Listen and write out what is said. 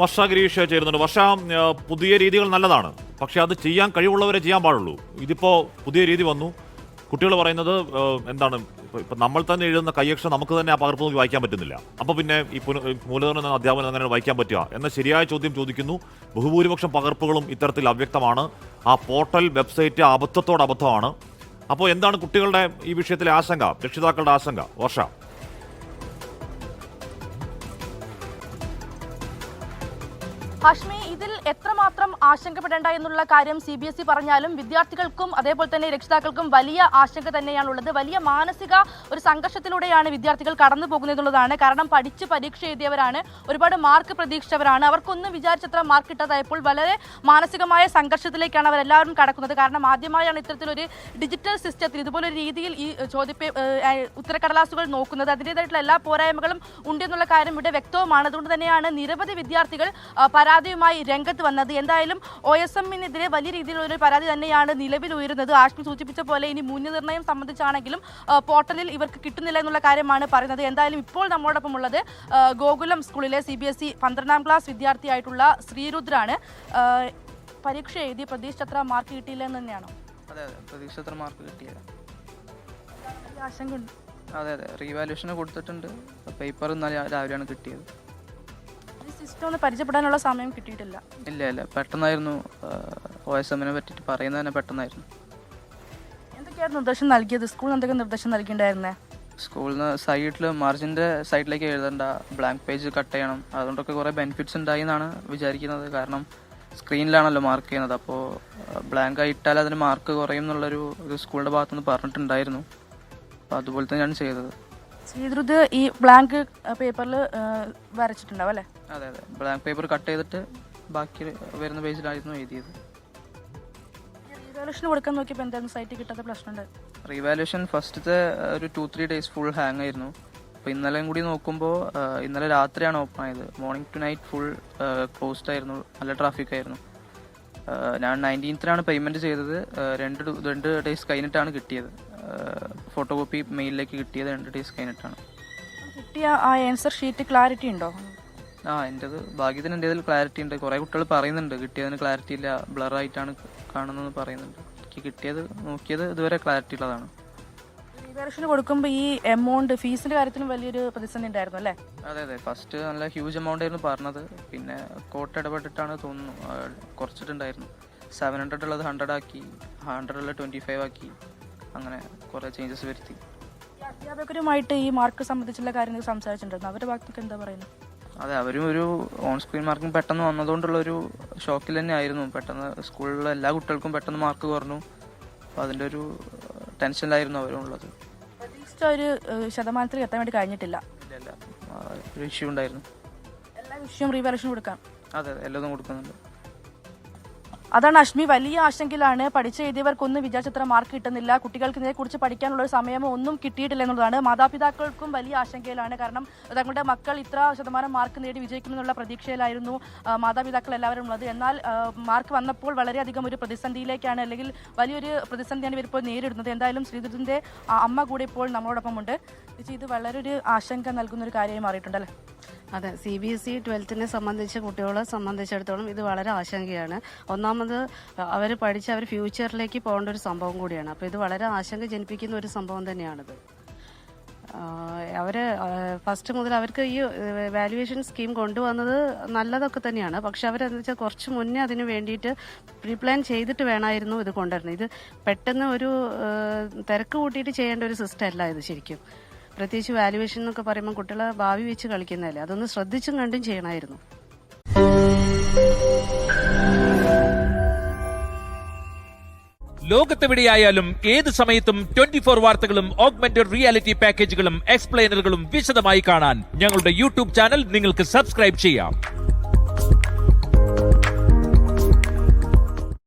വർഷ ഗിരീഷ് ചേരുന്നുണ്ട്. വർഷ, പുതിയ രീതികൾ നല്ലതാണ്, പക്ഷെ അത് ചെയ്യാൻ കഴിവുള്ളവരെ ചെയ്യാൻ പാടുള്ളൂ. ഇതിപ്പോൾ പുതിയ രീതി വന്നു, കുട്ടികൾ പറയുന്നത് എന്താണ്, ഇപ്പം നമ്മൾ തന്നെ എഴുതുന്ന കൈയക്ഷരം നമുക്ക് തന്നെ ആ പകർപ്പ് നോക്കി വായിക്കാൻ പറ്റുന്നില്ല. അപ്പോൾ പിന്നെ ഈ മൂലധനം എന്ന അധ്യാപനം അങ്ങനെ വായിക്കാൻ പറ്റുക എന്ന ശരിയായ ചോദ്യം ചോദിക്കുന്നു. ബഹുഭൂരിപക്ഷം പകർപ്പുകളും ഇത്തരത്തിൽ അവ്യക്തമാണ്. ആ പോർട്ടൽ വെബ്സൈറ്റ് അബദ്ധമാണ്. അപ്പോൾ എന്താണ് കുട്ടികളുടെ ഈ വിഷയത്തിലെ ആശങ്ക, രക്ഷിതാക്കളുടെ ആശങ്ക? വർഷ, ഹാഷ്മി, ഇതിൽ എത്രമാത്രം ആശങ്കപ്പെടേണ്ട എന്നുള്ള കാര്യം CBSE പറഞ്ഞാലും വിദ്യാർത്ഥികൾക്കും അതേപോലെ തന്നെ രക്ഷിതാക്കൾക്കും വലിയ ആശങ്ക തന്നെയാണുള്ളത്. വലിയ മാനസിക ഒരു സംഘർഷത്തിലൂടെയാണ് വിദ്യാർത്ഥികൾ കടന്നു പോകുന്നത് എന്നുള്ളതാണ്. കാരണം പഠിച്ച് പരീക്ഷ എഴുതിയവരാണ്, ഒരുപാട് മാർക്ക് പ്രതീക്ഷിച്ചവരാണ്. അവർക്കൊന്നും വിചാരിച്ചത്ര മാർക്ക് കിട്ടാതായപ്പോൾ വളരെ മാനസികമായ സംഘർഷത്തിലേക്കാണ് അവരെല്ലാവരും കടക്കുന്നത്. കാരണം ആദ്യമായാണ് ഇത്തരത്തിലൊരു ഡിജിറ്റൽ സിസ്റ്റത്തിൽ ഇതുപോലൊരു രീതിയിൽ ഈ ഉത്തരക്കടലാസുകൾ നോക്കുന്നത്. അതിൻ്റേതായിട്ടുള്ള എല്ലാ പോരായ്മകളും ഉണ്ടെന്നുള്ള കാര്യം ഇവിടെ വ്യക്തവുമാണ്. അതുകൊണ്ട് തന്നെയാണ് നിരവധി വിദ്യാർത്ഥികൾ പരാതിയുമായി രംഗത്ത് വന്നത്. എന്തായാലും OSMനെതിരെ വലിയ രീതിയിലുള്ള ഒരു പരാതി തന്നെയാണ് നിലവിൽ ഉയരുന്നത്. ആഷ്മി സൂചിപ്പിച്ച പോലെ ഇനി മൂല്യനിർണ്ണയം സംബന്ധിച്ചാണെങ്കിലും പോർട്ടലിൽ ഇവർക്ക് കിട്ടുന്നില്ല എന്നുള്ള കാര്യമാണ് പറയുന്നത്. എന്തായാലും ഇപ്പോൾ നമ്മോടൊപ്പം ഉള്ളത് ഗോകുലം സ്കൂളിലെ CBSE 12ാം ക്ലാസ് വിദ്യാർത്ഥിയായിട്ടുള്ള ശ്രീരുദ്രാണ്. പരീക്ഷ എഴുതി പ്രതീക്ഷിച്ചത്ര മാർക്ക് കിട്ടിയില്ല എന്ന് തന്നെയാണോ? അതെ, പ്രതീക്ഷിച്ചത്ര മാർക്ക് കിട്ടിയില്ല. ആശങ്കയുണ്ട്. അതെ, റീവാലുവേഷന് കൊടുത്തിട്ടുണ്ട്. പേപ്പർ ഇന്നലെ രാവിലെയാണ് കിട്ടിയത്. സിസ്റ്റം ഒന്ന് പരിചയപ്പെടാനുള്ള സമയം കിട്ടിയിട്ടില്ല. ഇല്ല, പെട്ടെന്നായിരുന്നു. OSMനെ പറ്റിയിട്ട് പറയുന്നത് തന്നെ പെട്ടെന്നായിരുന്നു. എന്തൊക്കെയായിരുന്നു നിർദ്ദേശം നൽകിയത്? സ്കൂളിൽ എന്തൊക്കെ നിർദ്ദേശം നൽകിയിട്ടുണ്ടായിരുന്നേ? സ്കൂളിൽ നിന്ന് സൈഡിൽ മാർജിൻ്റെ സൈഡിലേക്ക് എഴുതേണ്ട, ബ്ലാങ്ക് പേജ് കട്ട് ചെയ്യണം. അതുകൊണ്ടൊക്കെ കുറേ ബെനിഫിറ്റ്സ് ഉണ്ടായി എന്നാണ് വിചാരിക്കുന്നത്. കാരണം സ്ക്രീനിലാണല്ലോ മാർക്ക് ചെയ്യുന്നത്. അപ്പോൾ ബ്ലാങ്ക് ആയി ഇട്ടാൽ അതിന് മാർക്ക് കുറയും എന്നുള്ളൊരു സ്കൂളിൻ്റെ ഭാഗത്തുനിന്ന് പറഞ്ഞിട്ടുണ്ടായിരുന്നു. അപ്പോൾ അതുപോലെ തന്നെയാണ് ചെയ്തത്. ശ്രീധൃത് ഈ ബ്ലാങ്ക് പേപ്പറിൽ വരച്ചിട്ടുണ്ടാവും അല്ലേ? അതെ, ബ്ലാങ്ക് പേപ്പർ കട്ട് ചെയ്തിട്ട് ബാക്കി വരുന്ന പേജിലായിരുന്നു എഴുതിയത്. റീവാലുവേഷൻ കൊടുക്കാൻ നോക്കിയപ്പോൾ എന്തായിരുന്നു സൈറ്റിൽ കിട്ടാത്ത പ്രശ്നമുണ്ട്? റീവാലുവേഷൻ ഫസ്റ്റത്തെ ഒരു 2-3 ഡേയ്സ് ഫുൾ ഹാങ് ആയിരുന്നു. അപ്പോൾ ഇന്നലെയും കൂടി നോക്കുമ്പോൾ ഇന്നലെ രാത്രിയാണ് ഓപ്പൺ ആയത്. Morning to night full closed ആയിരുന്നു, നല്ല ട്രാഫിക് ആയിരുന്നു. ഞാൻ 19th പേയ്മെൻറ്റ് ചെയ്തത്. രണ്ട് ഡേയ്സ് കഴിഞ്ഞിട്ടാണ് കിട്ടിയത്. ഫോട്ടോ കോപ്പി മെയിലിലേക്ക് കിട്ടിയത് 2 ഡേയ്സ് കഴിഞ്ഞിട്ടാണ്. കിട്ടിയ ആ ആൻസർ ഷീറ്റ് ക്ലാരിറ്റി ഉണ്ടോ? എൻ്റെത് ഭാഗ്യത്തിന് എൻ്റേതിൽ ക്ലാരിറ്റി ഉണ്ട്. കുറേ കുട്ടികൾ പറയുന്നുണ്ട് കിട്ടിയതിന് ക്ലാരിറ്റി ഇല്ല, ബ്ലറായിട്ടാണ് കാണുന്നതെന്ന് പറയുന്നുണ്ട്. എനിക്ക് കിട്ടിയത് നോക്കിയത് ഇതുവരെ ക്ലാരിറ്റി ഉള്ളതാണ്. റീവാലുവേഷൻ കൊടുക്കുമ്പോൾ ഈ എമൗണ്ട് ഫീസിൻ്റെ കാര്യത്തിലും വലിയൊരു പ്രതിസന്ധി ഉണ്ടായിരുന്നു അല്ലേ? അതെ, ഫസ്റ്റ് നല്ല ഹ്യൂജ് എമൗണ്ട് ആയിരുന്നു പറഞ്ഞത്. പിന്നെ കോർട്ട് ഇടപെട്ടിട്ടാണ് തോന്നുന്നു കുറച്ചിട്ടുണ്ടായിരുന്നു. 700 ഉള്ളത് 100 ആക്കി, 100 ഉള്ളത് 25 ആക്കി, അങ്ങനെ കുറേ ചേഞ്ചസ് വരുത്തി. അധ്യാപകരുമായിട്ട് ഈ മാർക്ക് സംബന്ധിച്ചുള്ള കാര്യങ്ങൾ സംസാരിച്ചിട്ടുണ്ടായിരുന്നു. അവരുടെ ഭാഗത്തൊക്കെ എന്താ പറയുന്നത്? അതെ, അവരും ഒരു ഓൺ സ്ക്രീൻ മാർക്കിംഗ് പെട്ടെന്ന് വന്നതുകൊണ്ടുള്ളൊരു ഷോക്കിൽ തന്നെ ആയിരുന്നു. പെട്ടെന്ന് സ്കൂളിലെ എല്ലാ കുട്ടികൾക്കും പെട്ടെന്ന് മാർക്ക് കുറഞ്ഞു. അപ്പോൾ അതിൻ്റെ ഒരു ടെൻഷനിലായിരുന്നു അവരും ഉള്ളത്. പ്രതീക്ഷിച്ച ഒരു ശതമാനത്തിൽ എത്താൻ വേണ്ടി കഴിഞ്ഞിട്ടില്ല. ഇല്ല, ഒരു ഇഷ്യൂ ഉണ്ടായിരുന്നു. എല്ലാ വിഷയവും റീവാലുവേഷൻ കൊടുക്കാം. അതെ, എല്ലാതും കൊടുക്കുന്നുണ്ട്. അതാണ് അഷ്മി, വലിയ ആശങ്കയിലാണ്. പഠിച്ച് എഴുതിയവർക്കൊന്നും വിചാരിച്ചത്ര മാർക്ക് കിട്ടുന്നില്ല. കുട്ടികൾക്ക് ഇതിനെക്കുറിച്ച് പഠിക്കാനുള്ള ഒരു സമയമോ ഒന്നും കിട്ടിയിട്ടില്ല എന്നുള്ളതാണ്. മാതാപിതാക്കൾക്കും വലിയ ആശങ്കയിലാണ്. കാരണം തങ്ങളുടെ മക്കൾ ഇത്ര ശതമാനം മാർക്ക് നേടി വിജയിക്കുമെന്നുള്ള പ്രതീക്ഷയിലായിരുന്നു മാതാപിതാക്കൾ എല്ലാവരും ഉള്ളത്. എന്നാൽ മാർക്ക് വന്നപ്പോൾ വളരെയധികം ഒരു പ്രതിസന്ധിയിലേക്കാണ്, അല്ലെങ്കിൽ വലിയൊരു പ്രതിസന്ധിയാണ് ഇവരിപ്പോൾ നേരിടുന്നത്. എന്തായാലും ശ്രീധൃതിൻ്റെ അമ്മ കൂടെ ഇപ്പോൾ നമ്മളോടൊപ്പം ഉണ്ട്. ഇത് വളരെ ഒരു ആശങ്ക നൽകുന്ന ഒരു കാര്യമായി മാറിയിട്ടുണ്ടല്ലേ? അതെ, CBSE 12നെ സംബന്ധിച്ച് കുട്ടികളെ സംബന്ധിച്ചിടത്തോളം ഇത് വളരെ ആശങ്കയാണ്. ഒന്നാമത് അവർ പഠിച്ച് അവർ ഫ്യൂച്ചറിലേക്ക് പോകേണ്ട ഒരു സംഭവം കൂടിയാണ്. അപ്പോൾ ഇത് വളരെ ആശങ്ക ജനിപ്പിക്കുന്ന ഒരു സംഭവം തന്നെയാണിത്. അവർ ഫസ്റ്റ് മുതൽ അവർക്ക് ഈ വാല്യുവേഷൻ സ്കീം കൊണ്ടുവന്നത് നല്ലതൊക്കെ തന്നെയാണ്. പക്ഷെ അവരെന്ന് വെച്ചാൽ കുറച്ച് മുന്നേ അതിന് വേണ്ടിയിട്ട് പ്രീപ്ലാൻ ചെയ്തിട്ട് വേണമായിരുന്നു ഇത് കൊണ്ടുവരുന്നത്. ഇത് പെട്ടെന്ന് ഒരു തിരക്ക് കൂട്ടിയിട്ട് ചെയ്യേണ്ട ഒരു സിസ്റ്റം അല്ല ഇത് ശരിക്കും. പ്രത്യേകിച്ച് വാല്യുവേഷൻ എന്നൊക്കെ പറയുമ്പോൾ കുട്ടികളെ ഭാവി വെച്ച് കളിക്കുന്നതല്ലേ, അതൊന്ന് ശ്രദ്ധിച്ചും കണ്ടും ചെയ്യണമായിരുന്നു. ലോകത്തെവിടെയായാലും ഏത് സമയത്തും 24 വാർത്തകളും ഓഗ്മെന്റഡ് റിയാലിറ്റി പാക്കേജുകളും എക്സ്പ്ലെയിനറുകളും വിശദമായി കാണാൻ ഞങ്ങളുടെ YouTube ചാനൽ നിങ്ങൾക്ക് സബ്സ്ക്രൈബ് ചെയ്യാം.